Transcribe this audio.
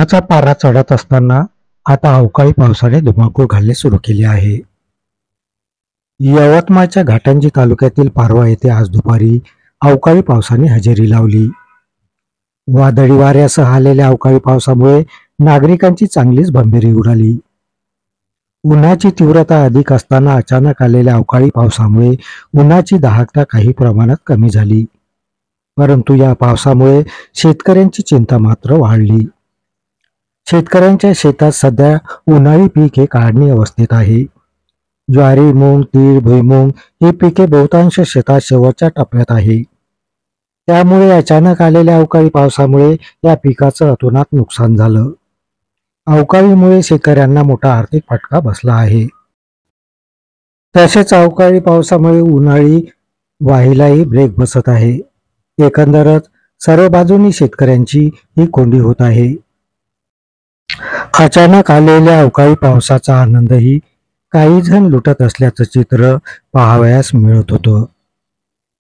उन्हाचा पारा चढत असताना आता अवकाळी पावसाने धुमाकूळ घालणे सुरू केले आहे. यवतमाळच्या घाटंजी तालुक्यातील पारवा येथे आज दुपारी अवकाळी पावसाने हजेरी लावली. वादळी वाऱ्यासह आलेल्या अवकाळी पावसामुळे नागरिकांची चांगलीच भंबेरी उडाली. उन्हाची तीव्रता अधिक असताना अचानक आलेल्या अवकाळी पावसामुळे उन्हाची दाहकता काही प्रमाणात कमी झाली. परंतु या पावसामुळे शेतकऱ्यांची चिंता मात्र वाढली. शेतकऱ्यांच्या शेतात सध्या उन्हाळी पीक हे काढणी अवस्थेत आहे. ज्वारी, मूग, तीळ, भुईमूग ही पिके बहुतांश शेतात शेवटच्या टप्प्यात आहे. त्यामुळे अचानक आलेल्या अवकाळी पावसामुळे या पिकाचं अतोनात नुकसान झालं. अवकाळीमुळे शेतकऱ्यांना मोठा आर्थिक फटका बसला आहे. तसेच अवकाळी पावसामुळे उन्हाळी वाहीलाही ब्रेक बसत आहे. एकंदरच सर्व बाजूनी शेतकऱ्यांची ही कोंडी होत आहे. अचानक आलेल्या अवकाळी पावसाचा आनंदही काही जण लुटत असल्याचं चित्र पाहावयास मिळत होतं.